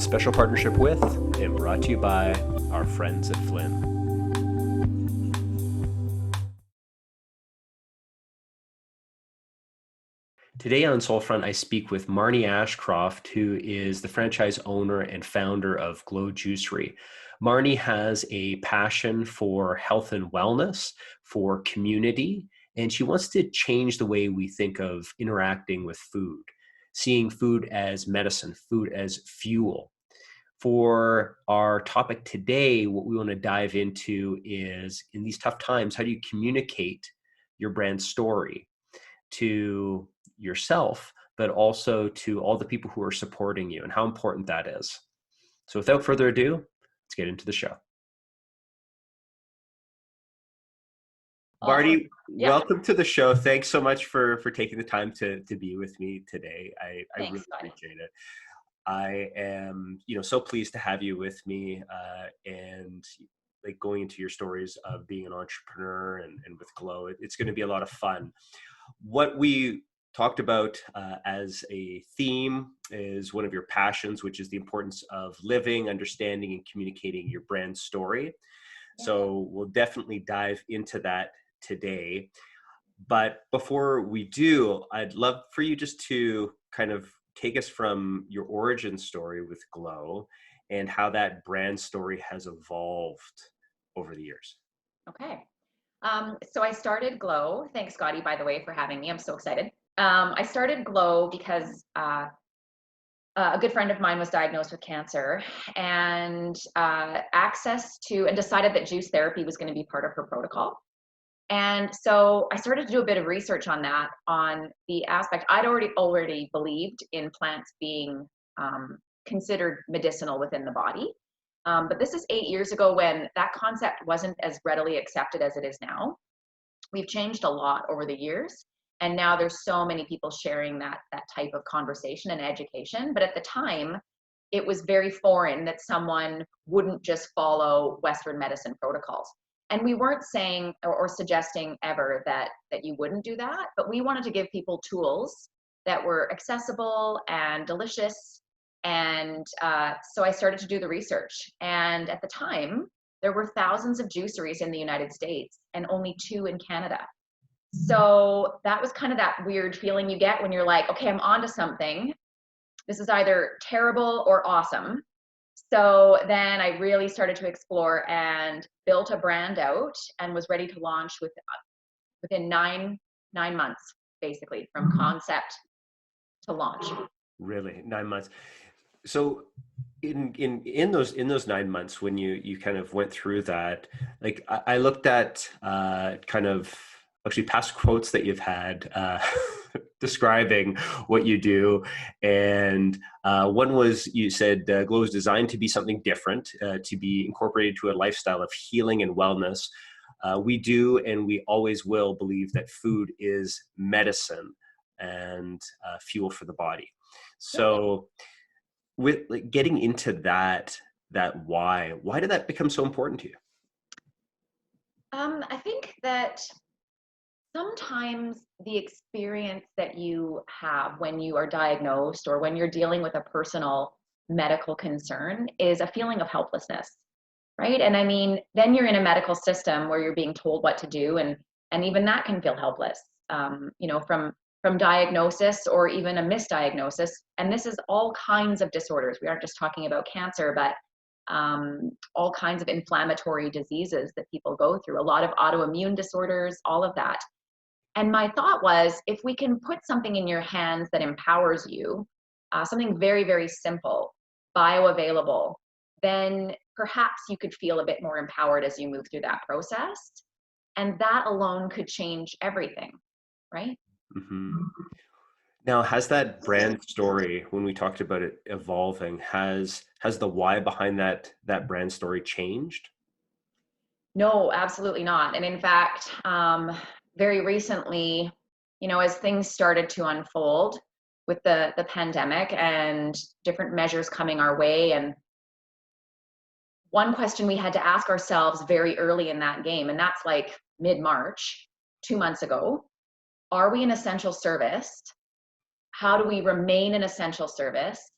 special partnership with and brought to you by our friends at FLYN. Today on Soulfront, I speak with Marnie Ashcroft, who is the franchise owner and founder of Glow Juicery. Marnie has a passion for health and wellness, for community, and she wants to change the way we think of interacting with food, seeing food as medicine, food as fuel. For our topic today, what we want to dive into is, in these tough times, how do you communicate your brand story to yourself, but also to all the people who are supporting you, and how important that is. So without further ado, let's get into the show. Awesome. Marnie, welcome to the show. Thanks so much for taking the time to be with me today. I really appreciate it. I am, so pleased to have you with me, and like going into your stories of being an entrepreneur and with Glow. It's going to be a lot of fun. What we talked about as a theme is one of your passions, which is the importance of living, understanding, and communicating your brand story. So we'll definitely dive into that today. But before we do, I'd love for you just to kind of take us from your origin story with Glow and how that brand story has evolved over the years. Okay. So I started Glow. Thanks, Scotty, by the way, for having me. I'm so excited. I started Glow because a good friend of mine was diagnosed with cancer and decided that juice therapy was going to be part of her protocol. And so I started to do a bit of research on that, on the aspect. I'd already believed in plants being considered medicinal within the body. But this is 8 years ago when that concept wasn't as readily accepted as it is now. We've changed a lot over the years. And now there's so many people sharing that type of conversation and education. But at the time, it was very foreign that someone wouldn't just follow Western medicine protocols. And we weren't saying or suggesting ever that you wouldn't do that, but we wanted to give people tools that were accessible and delicious. And so I started to do the research. And at the time, there were thousands of juiceries in the United States and only 2 in Canada. So that was kind of that weird feeling you get when you're like, okay, I'm onto something. This is either terrible or awesome. So then I really started to explore and built a brand out and was ready to launch within nine months, basically, from concept to launch. Really, 9 months. So in those 9 months, when you kind of went through that, like I looked at kind of actually past quotes that you've had describing what you do, and one was, you said Glow is designed to be something different, to be incorporated to a lifestyle of healing and wellness. We do, and we always will, believe that food is medicine and fuel for the body. So with like getting into that why did that become so important to you? I think that sometimes the experience that you have when you are diagnosed or when you're dealing with a personal medical concern is a feeling of helplessness, right? And I mean, then you're in a medical system where you're being told what to do, and even that can feel helpless, from diagnosis or even a misdiagnosis. And this is all kinds of disorders. We aren't just talking about cancer, but all kinds of inflammatory diseases that people go through, a lot of autoimmune disorders, all of that. And my thought was, if we can put something in your hands that empowers you, something very, very simple, bioavailable, then perhaps you could feel a bit more empowered as you move through that process. And that alone could change everything, right? Mm-hmm. Now, has that brand story, when we talked about it evolving, has the why behind that brand story changed? No, absolutely not. And in fact, very recently, as things started to unfold with the pandemic and different measures coming our way, and one question we had to ask ourselves very early in that game, and that's like mid-March, 2 months ago, are we an essential service? How do we remain an essential service?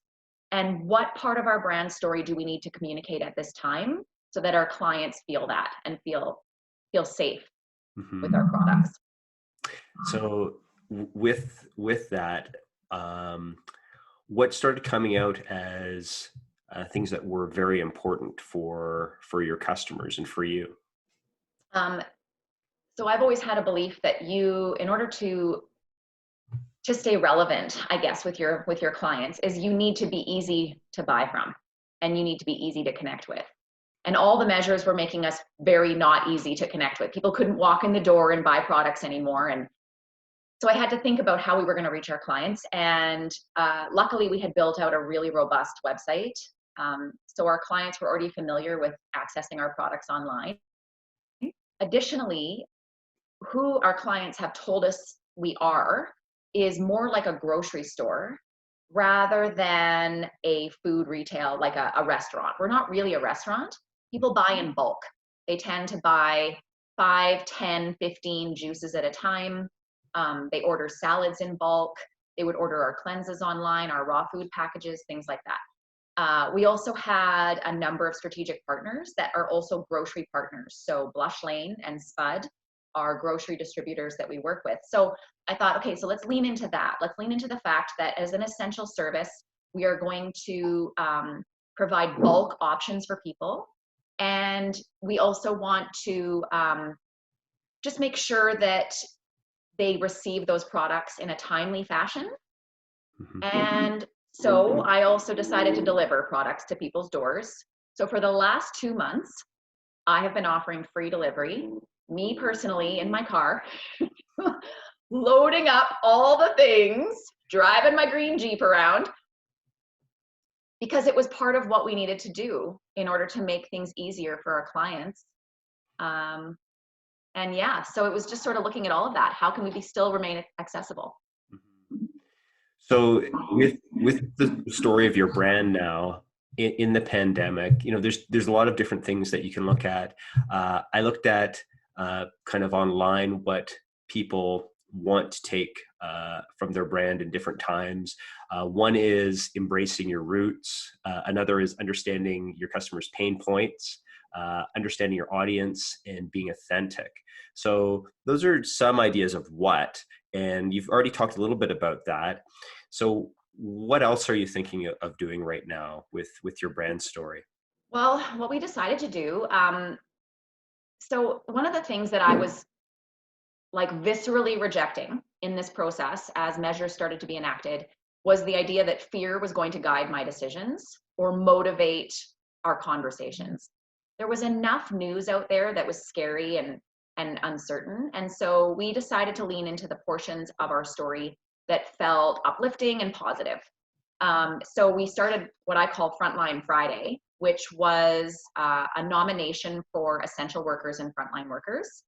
and what part of our brand story do we need to communicate at this time so that our clients feel that and feel safe with our products. So with that, what started coming out as things that were very important for your customers and for you? So I've always had a belief that in order to stay relevant, I guess, with your clients, is you need to be easy to buy from, and you need to be easy to connect with. And all the measures were making us very not easy to connect with. People couldn't walk in the door and buy products anymore. And so I had to think about how we were going to reach our clients. And luckily, we had built out a really robust website. So our clients were already familiar with accessing our products online. Additionally, who our clients have told us we are is more like a grocery store rather than a food retail, like a restaurant. We're not really a restaurant. People buy in bulk. They tend to buy 5, 10, 15 juices at a time. They order salads in bulk. They would order our cleanses online, our raw food packages, things like that. We also had a number of strategic partners that are also grocery partners. So Blush Lane and Spud are grocery distributors that we work with. So I thought, okay, so let's lean into that. Let's lean into the fact that as an essential service, we are going to provide bulk options for people. And we also want to just make sure that they receive those products in a timely fashion. And so I also decided to deliver products to people's doors. So for the last 2 months, I have been offering free delivery, me personally in my car, loading up all the things, driving my green Jeep around, because it was part of what we needed to do in order to make things easier for our clients. And yeah, so it was just sort of looking at all of that. How can we still remain accessible? So with the story of your brand now in the pandemic, there's a lot of different things that you can look at. I looked at kind of online what people want to take from their brand in different times. One is embracing your roots. Another is understanding your customers' pain points, understanding your audience, and being authentic. So those are some ideas of what, and you've already talked a little bit about that. So what else are you thinking of doing right now with your brand story? Well, what we decided to do, so one of the things that I was like viscerally rejecting in this process as measures started to be enacted was the idea that fear was going to guide my decisions or motivate our conversations. There was enough news out there that was scary and uncertain. And so we decided to lean into the portions of our story that felt uplifting and positive. So we started what I call Frontline Friday, which was a nomination for essential workers and frontline workers.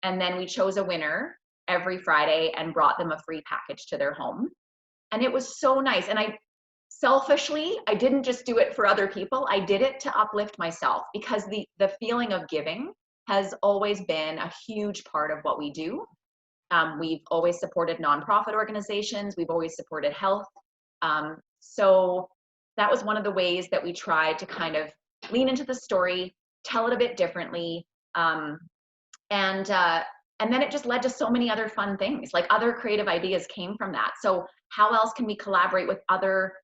And then we chose a winner every Friday and brought them a free package to their home. And it was so nice. And I didn't just do it for other people. I did it to uplift myself, because the feeling of giving has always been a huge part of what we do. We've always supported nonprofit organizations. We've always supported health. So that was one of the ways that we tried to kind of lean into the story, tell it a bit differently. And then it just led to so many other fun things, like other creative ideas came from that. So how else can we collaborate with other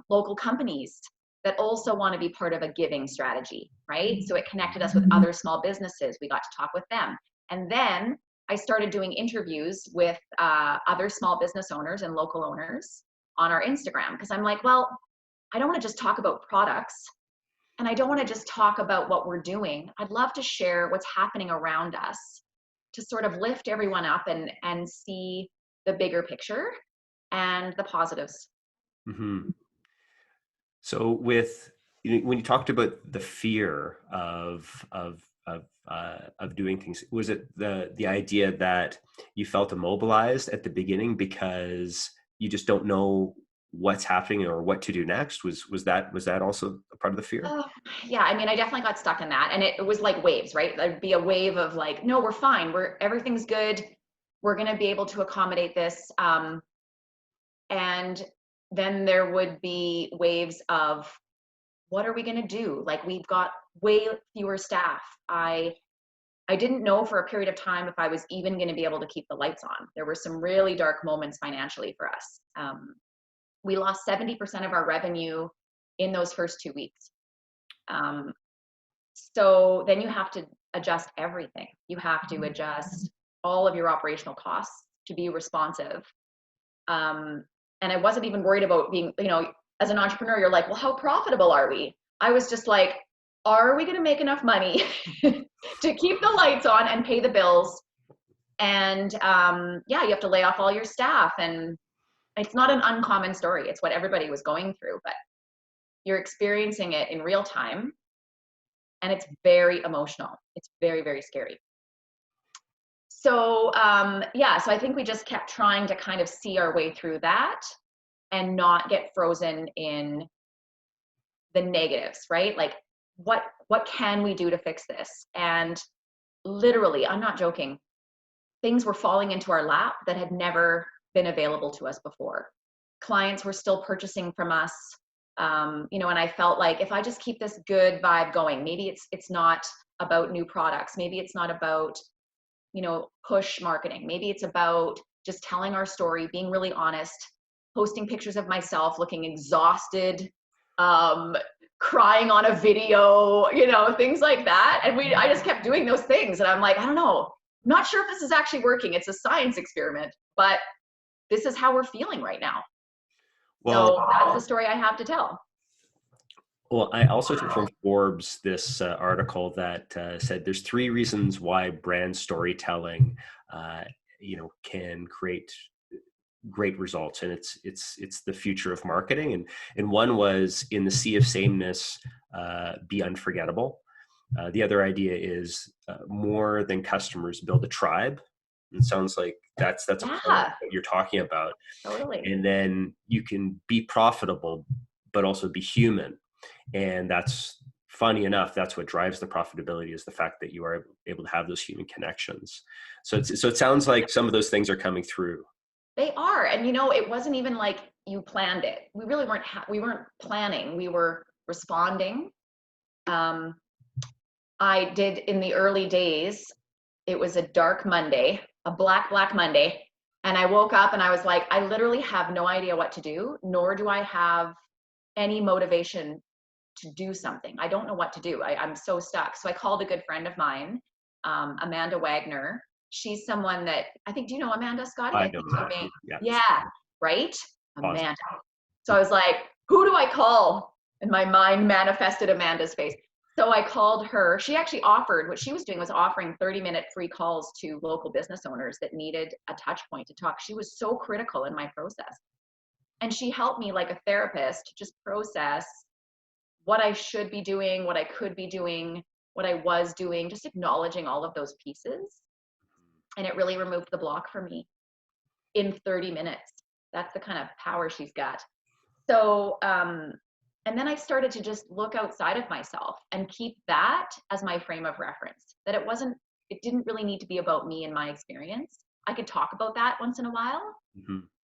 local companies that also want to be part of a giving strategy, right? So it connected us with other small businesses. We got to talk with them. And then I started doing interviews with other small business owners and local owners on our Instagram, because I'm like, well, I don't want to just talk about products, and I don't want to just talk about what we're doing. I'd love to share what's happening around us to sort of lift everyone up and see the bigger picture and the positives. Mm-hmm. So when you talked about the fear of doing things, was it the idea that you felt immobilized at the beginning because you just don't know what's happening or what to do next? Was that also a part of the fear? Yeah, I mean, I definitely got stuck in that, and it was like waves, right? There'd be a wave of like, no, we're fine, everything's good, we're going to be able to accommodate this, and then there would be waves of, what are we going to do? Like, we've got way fewer staff. I didn't know for a period of time if I was even going to be able to keep the lights on. There were some really dark moments financially for us. We lost 70% of our revenue in those first 2 weeks. So then you have to adjust everything. You have to adjust all of your operational costs to be responsive. And I wasn't even worried about being, as an entrepreneur, you're like, well, how profitable are we? I was just like, are we going to make enough money to keep the lights on and pay the bills? And you have to lay off all your staff. And it's not an uncommon story. It's what everybody was going through, but you're experiencing it in real time. And it's very emotional. It's very, very scary. So, so I think we just kept trying to kind of see our way through that and not get frozen in the negatives, right? Like, what can we do to fix this? And literally, I'm not joking, things were falling into our lap that had never been available to us before. Clients were still purchasing from us. And I felt like if I just keep this good vibe going, maybe it's not about new products. Maybe it's not about, push marketing. Maybe it's about just telling our story, being really honest, posting pictures of myself looking exhausted, crying on a video, things like that. And I just kept doing those things. And I'm like, I don't know, I'm not sure if this is actually working. It's a science experiment, but this is how we're feeling right now. Well, so that's the story I have to tell. Well, I also took from Forbes this article that said there's 3 reasons why brand storytelling, can create great results, and it's the future of marketing. And one was, in the sea of sameness, be unforgettable. The other idea is more than customers, build a tribe. It sounds like that's a part of what you're talking about. Totally. And then you can be profitable, but also be human. And that's, funny enough, that's what drives the profitability, is the fact that you are able to have those human connections. So it sounds like some of those things are coming through. They are. And it wasn't even like you planned it. We really weren't we weren't planning. We were responding. I did, in the early days, it was a dark Monday, a black Monday. And I woke up and I was like, I literally have no idea what to do, nor do I have any motivation to do something. I don't know what to do. I'm so stuck. So I called a good friend of mine, Amanda Wagner. She's someone that, I think, do you know Amanda, Scotty? I know Amanda. Yeah, right? Amanda. So I was like, who do I call? And my mind manifested Amanda's face. So I called her. She actually offered, what she was doing was offering 30-minute free calls to local business owners that needed a touch point to talk. She was so critical in my process. And she helped me, like a therapist, just process what I should be doing, what I could be doing, what I was doing, just acknowledging all of those pieces. And it really removed the block for me in 30 minutes. That's the kind of power she's got. So, and then I started to just look outside of myself and keep that as my frame of reference, that it didn't really need to be about me and my experience. I could talk about that once in a while,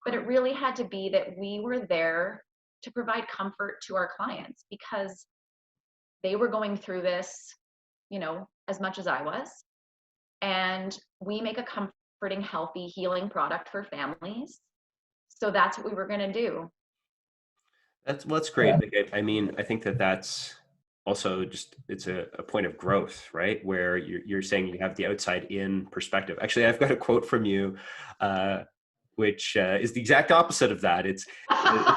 but it really had to be that we were there to provide comfort to our clients, because they were going through this, as much as I was. And we make a comforting, healthy, healing product for families. So that's what we were going to do. That's great. I mean, I think that's also just, it's a point of growth, right? Where you're saying you have the outside in perspective. Actually, I've got a quote from you, which is the exact opposite of that. It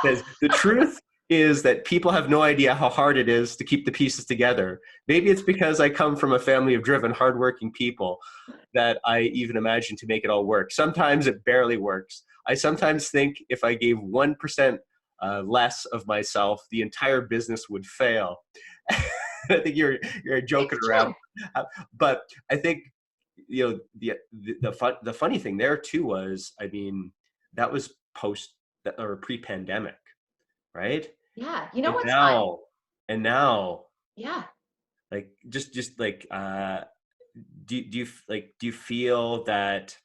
says, the truth is that people have no idea how hard it is to keep the pieces together. Maybe it's because I come from a family of driven, hardworking people that I even imagine to make it all work. Sometimes it barely works. I sometimes think if I gave 1% less of myself, the entire business would fail. I think you're joking around, but I think the funny thing there too was, I mean, that was post or pre-pandemic, right? Yeah, what's fun? And now, yeah, like just like, do you feel that,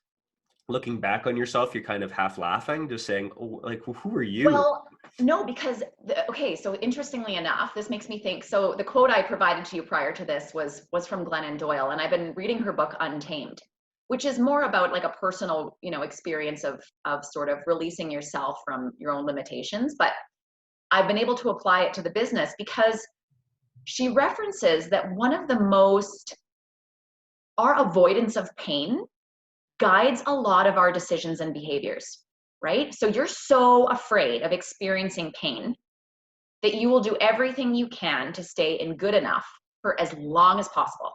looking back on yourself, you're kind of half laughing, just saying, oh, like, well, who are you? Well, No, because okay, so interestingly enough, this makes me think. So the quote I provided to you prior to this was from Glennon Doyle, and I've been reading her book Untamed, which is more about like a personal, experience of sort of releasing yourself from your own limitations. But I've been able to apply it to the business because she references that one of the most, our avoidance of pain guides a lot of our decisions and behaviors, right? So you're so afraid of experiencing pain that you will do everything you can to stay in good enough for as long as possible,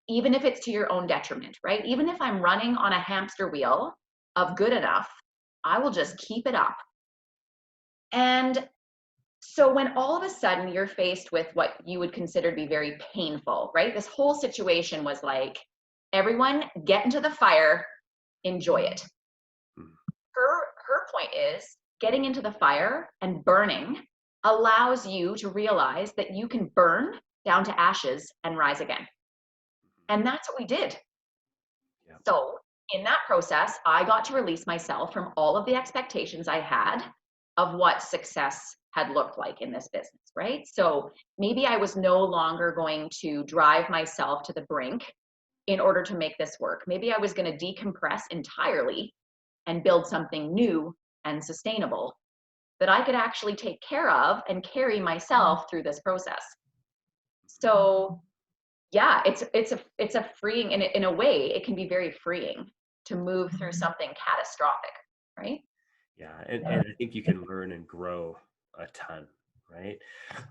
even if it's to your own detriment, right? Even if I'm running on a hamster wheel of good enough, I will just keep it up. And so when all of a sudden you're faced with what you would consider to be very painful, right? This whole situation was like, everyone get into the fire, enjoy it. Her point is getting into the fire and burning allows you to realize that you can burn down to ashes and rise again. And that's what we did. Yeah. So in that process, I got to release myself from all of the expectations I had of what success had looked like in this business, right? So maybe I was no longer going to drive myself to the brink in order to make this work. Maybe I was going to decompress entirely and build something new and sustainable that I could actually take care of and carry myself through this process. So yeah, it's a freeing, in a way, it can be very freeing to move through something catastrophic, right? Yeah, and I think you can learn and grow a ton, right?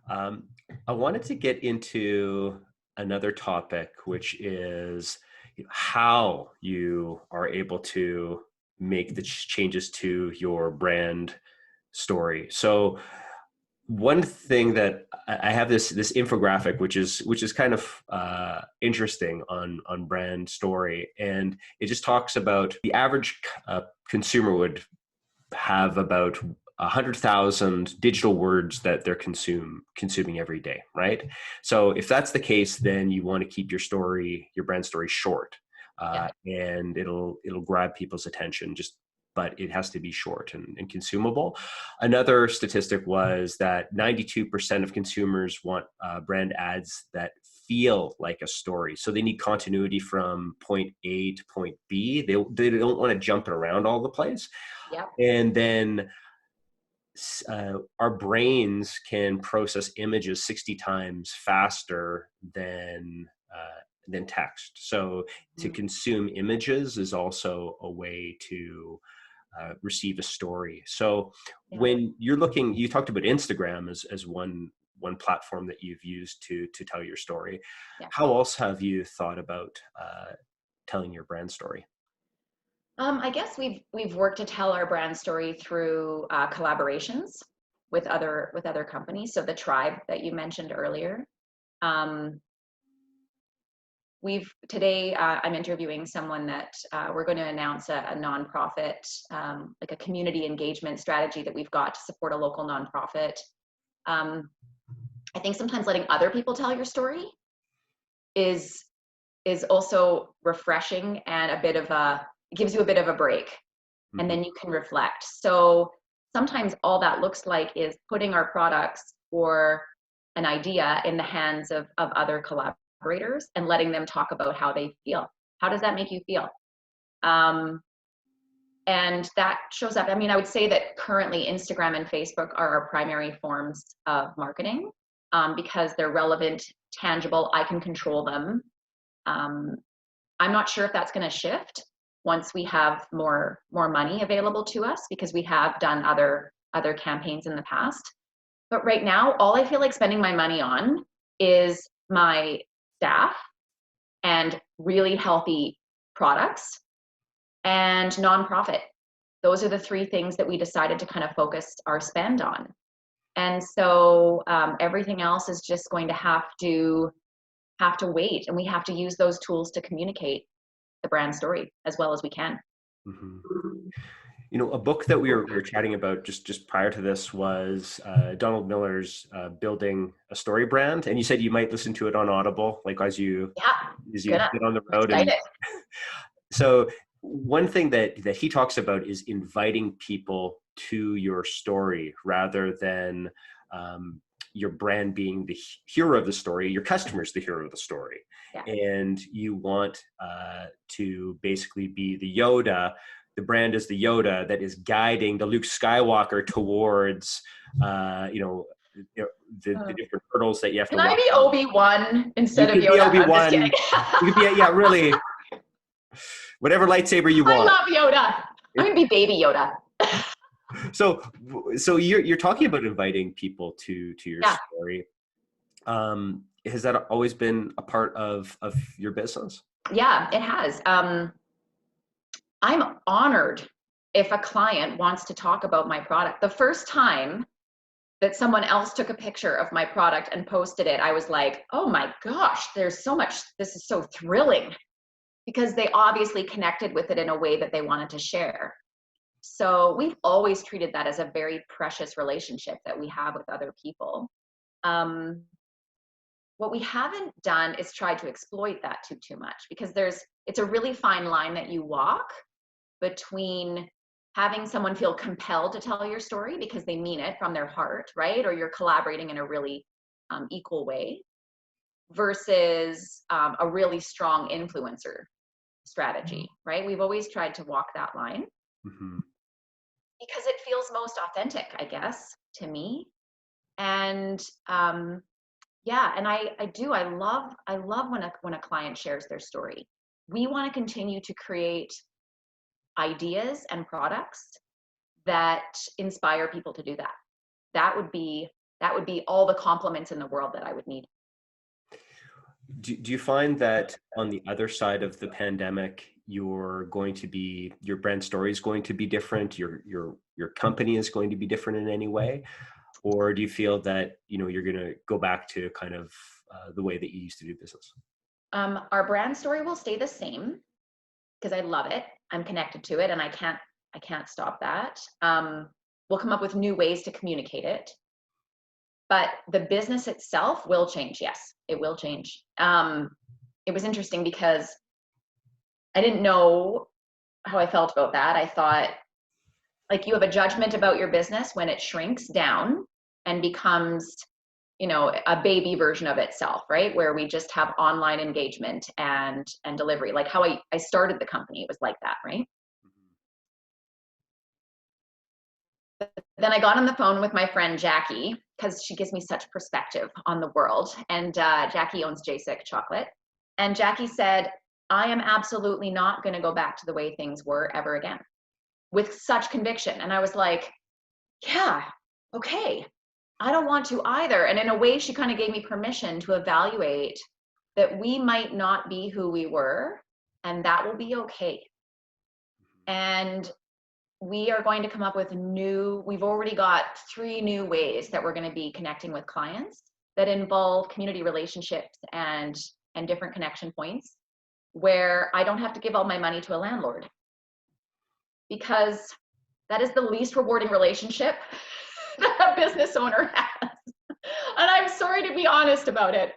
Um, I wanted to get into another topic, which is how you are able to make the changes to your brand story. So one thing that I have this infographic, which is kind of interesting on brand story, and it just talks about the average consumer would have about 100,000 digital words that they're consuming every day, right? So if that's the case, then you want to keep your brand story short, Yeah. and it'll grab people's attention. But it has to be short and consumable. Another statistic was that 92% of consumers want brand ads that feel like a story. So they need continuity from point A to point B. They don't want to jump around all the place. Yep. And then our brains can process images 60 times faster than text. So to consume images is also a way to receive a story. So Yeah. when you're looking, you talked about Instagram as one platform that you've used to tell your story. Yeah. How else have you thought about telling your brand story? I guess we've worked to tell our brand story through collaborations with other companies. So the tribe that you mentioned earlier. Today I'm interviewing someone that we're going to announce a nonprofit, like a community engagement strategy that we've got to support a local nonprofit. I think sometimes letting other people tell your story is also refreshing and it gives you a bit of a break, and then you can reflect. So sometimes all that looks like is putting our products or an idea in the hands of other collaborators and letting them talk about how they feel. How does that make you feel? And that shows up. I mean, I would say that currently Instagram and Facebook are our primary forms of marketing, because they're relevant, tangible, I can control them. I'm not sure if that's going to shift once we have more money available to us, because we have done other campaigns in the past. But right now, all I feel like spending my money on is my staff and really healthy products and nonprofit. Those are the three things that we decided to kind of focus our spend on. And so everything else is just going to have to wait, and we have to use those tools to communicate the brand story as well as we can. Mm-hmm. You know, a book that we were chatting about just prior to this was Donald Miller's Building a Story Brand, and you said you might listen to it on Audible, like as you get on the road. And so one thing that he talks about is inviting people to your story rather than your brand being the hero of the story. Your customer's the hero of the story. Yeah. And you want to basically be the Yoda. The brand is the Yoda that is guiding the Luke Skywalker towards, the different hurdles that you have to Can I walk. be Obi-Wan instead of You could be Yoda? I'm Obi-Wan. just kidding. You could be, yeah, really, whatever lightsaber you want. I love Yoda. I'm gonna be baby Yoda. So you're talking about inviting people to your story. Has that always been a part of your business? Yeah, it has. I'm honored if a client wants to talk about my product. The first time that someone else took a picture of my product and posted it, I was like, oh my gosh, there's so much, this is so thrilling, because they obviously connected with it in a way that they wanted to share. So we've always treated that as a very precious relationship that we have with other people. What we haven't done is try to exploit that too much, because it's a really fine line that you walk between having someone feel compelled to tell your story because they mean it from their heart, right? Or you're collaborating in a really equal way, versus a really strong influencer strategy, right? We've always tried to walk that line because it feels most authentic, I guess, to me. And yeah, and I love when a client shares their story. We want to continue to create ideas and products that inspire people to do that. That would be all the compliments in the world that I would need. Do you find that on the other side of the pandemic, your brand story is going to be different, your company is going to be different in any way? Or do you feel that, you're going to go back to kind of the way that you used to do business? Our brand story will stay the same because I love it. I'm connected to it and I can't stop that. We'll come up with new ways to communicate it. But the business itself will change. Yes, it will change. It was interesting because I didn't know how I felt about that. I thought, like, you have a judgment about your business when it shrinks down and becomes, a baby version of itself, right? Where we just have online engagement and delivery. Like how I started the company, it was like that, right? Then I got on the phone with my friend Jackie, because she gives me such perspective on the world. And Jackie owns JSIC Chocolate. And Jackie said, I am absolutely not going to go back to the way things were ever again, with such conviction. And I was like, yeah, okay, I don't want to either. And in a way, she kind of gave me permission to evaluate that we might not be who we were, and that will be okay. And we are going to come up with we've already got 3 new ways that we're going to be connecting with clients that involve community relationships and different connection points, where I don't have to give all my money to a landlord, because that is the least rewarding relationship that a business owner has. And I'm sorry to be honest about it,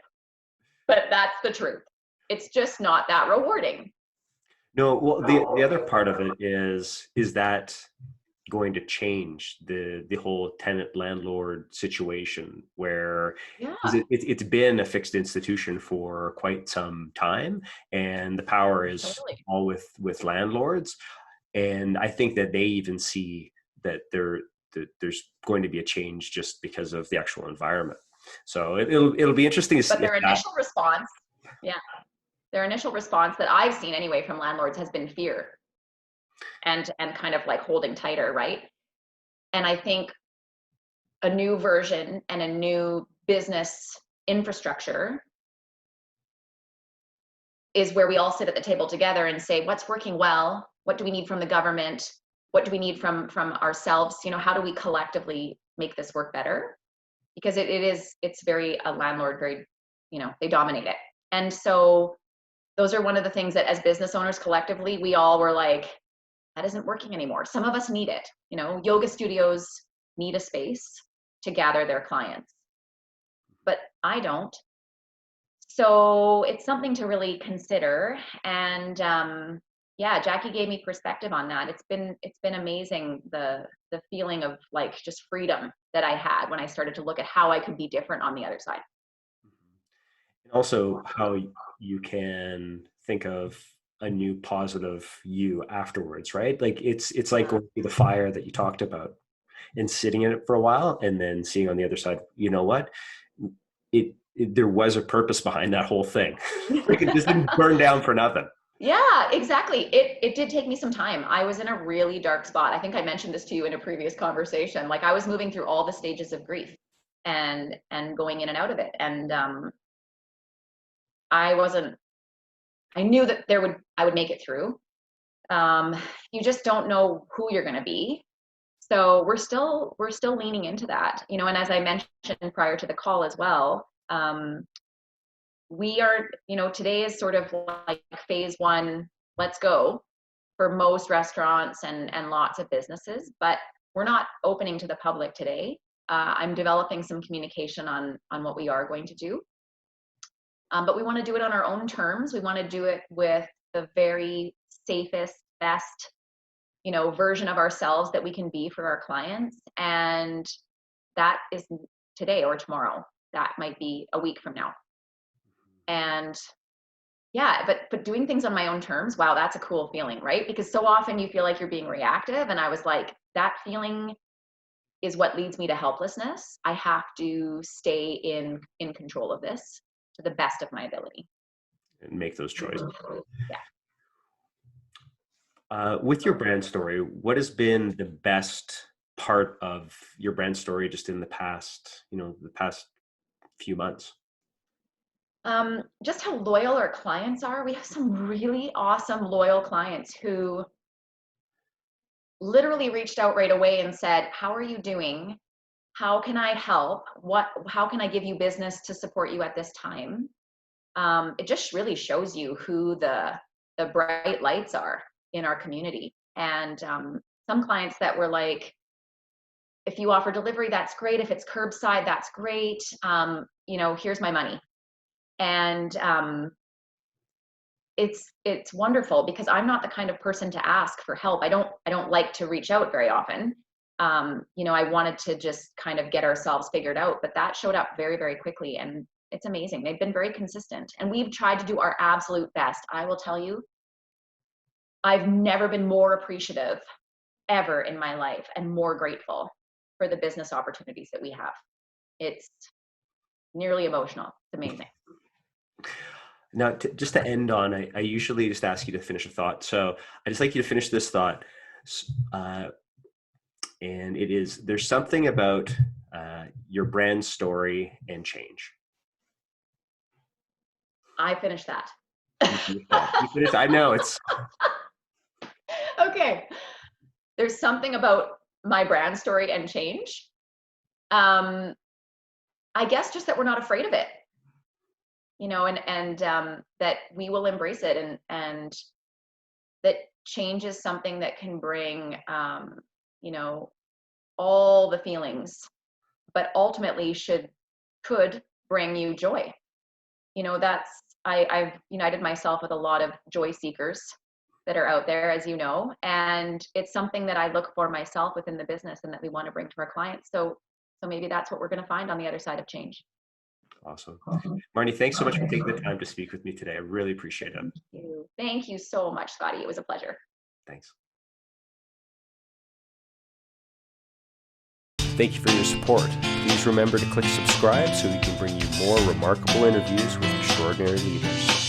but that's the truth. It's just not that rewarding. No, well, the other part of it is that going to change the whole tenant landlord situation, where it's been a fixed institution for quite some time, and the power is all with landlords. And I think that they even see that there's going to be a change just because of the actual environment. So it'll be interesting to see. But their initial response, their initial response that I've seen anyway from landlords has been fear and kind of like holding tighter, right? And I think a new version and a new business infrastructure is where we all sit at the table together and say, what's working well? What do we need from the government? What do we need from ourselves? How do we collectively make this work better? Because it's very a landlord, very, they dominate it. And so those are one of the things that as business owners collectively, we all were like, that isn't working anymore. Some of us need it. Yoga studios need a space to gather their clients, but I don't. So it's something to really consider. And yeah, Jackie gave me perspective on that. It's been amazing, the feeling of like just freedom that I had when I started to look at how I could be different on the other side. And also how you can think of a new positive you afterwards, right? Like it's like going through the fire that you talked about and sitting in it for a while and then seeing on the other side, you know what? There was a purpose behind that whole thing. Like it just didn't burn down for nothing. Yeah, exactly. It did take me some time. I was in a really dark spot. I think I mentioned this to you in a previous conversation. Like I was moving through all the stages of grief and going in and out of it. And I wasn't, I knew that I would make it through. You just don't know who you're going to be. So we're still leaning into that, you know, and as I mentioned prior to the call as well, we are, you know, today is sort of like phase one, let's go for most restaurants and lots of businesses, but we're not opening to the public today. I'm developing some communication on what we are going to do. But we want to do it on our own terms. We want to do it with the very safest, best, you know, version of ourselves that we can be for our clients. And that is today or tomorrow. That might be a week from now. And yeah, but doing things on my own terms, wow, that's a cool feeling, right? Because so often you feel like you're being reactive. And I was like, that feeling is what leads me to helplessness. I have to stay in control of this to the best of my ability. And make those choices. Yeah. With your brand story, what has been the best part of your brand story just in the past, you know, the past few months? Just how loyal our clients are. We have some really awesome, loyal clients who literally reached out right away and said, how are you doing? How can I help? How can I give you business to support you at this time? It just really shows you who the bright lights are in our community. And some clients that were like, if you offer delivery, that's great. If it's curbside, that's great. You know, here's my money. And it's wonderful because I'm not the kind of person to ask for help. I don't like to reach out very often. You know, I wanted to just kind of get ourselves figured out, but that showed up very, very quickly, and it's amazing. They've been very consistent, and we've tried to do our absolute best. I will tell you, I've never been more appreciative ever in my life and more grateful for the business opportunities that we have. It's nearly emotional. It's amazing. Now, just to end on, I usually just ask you to finish a thought. So I just like you to finish this thought. And it is, there's something about your brand story and change. I finished that. You finished, I know it's. Okay. There's something about my brand story and change. I guess just that we're not afraid of it, you know, and that we will embrace it, and that change is something that can bring, you know, all the feelings, but ultimately could bring you joy. You know, I've united myself with a lot of joy seekers that are out there, as you know, and it's something that I look for myself within the business and that we want to bring to our clients. So maybe that's what we're going to find on the other side of change. Awesome. Marnie, thanks so much for taking the time to speak with me today. I really appreciate it. Thank you so much, Scotty. It was a pleasure. Thanks. Thank you for your support. Please remember to click subscribe so we can bring you more remarkable interviews with extraordinary leaders.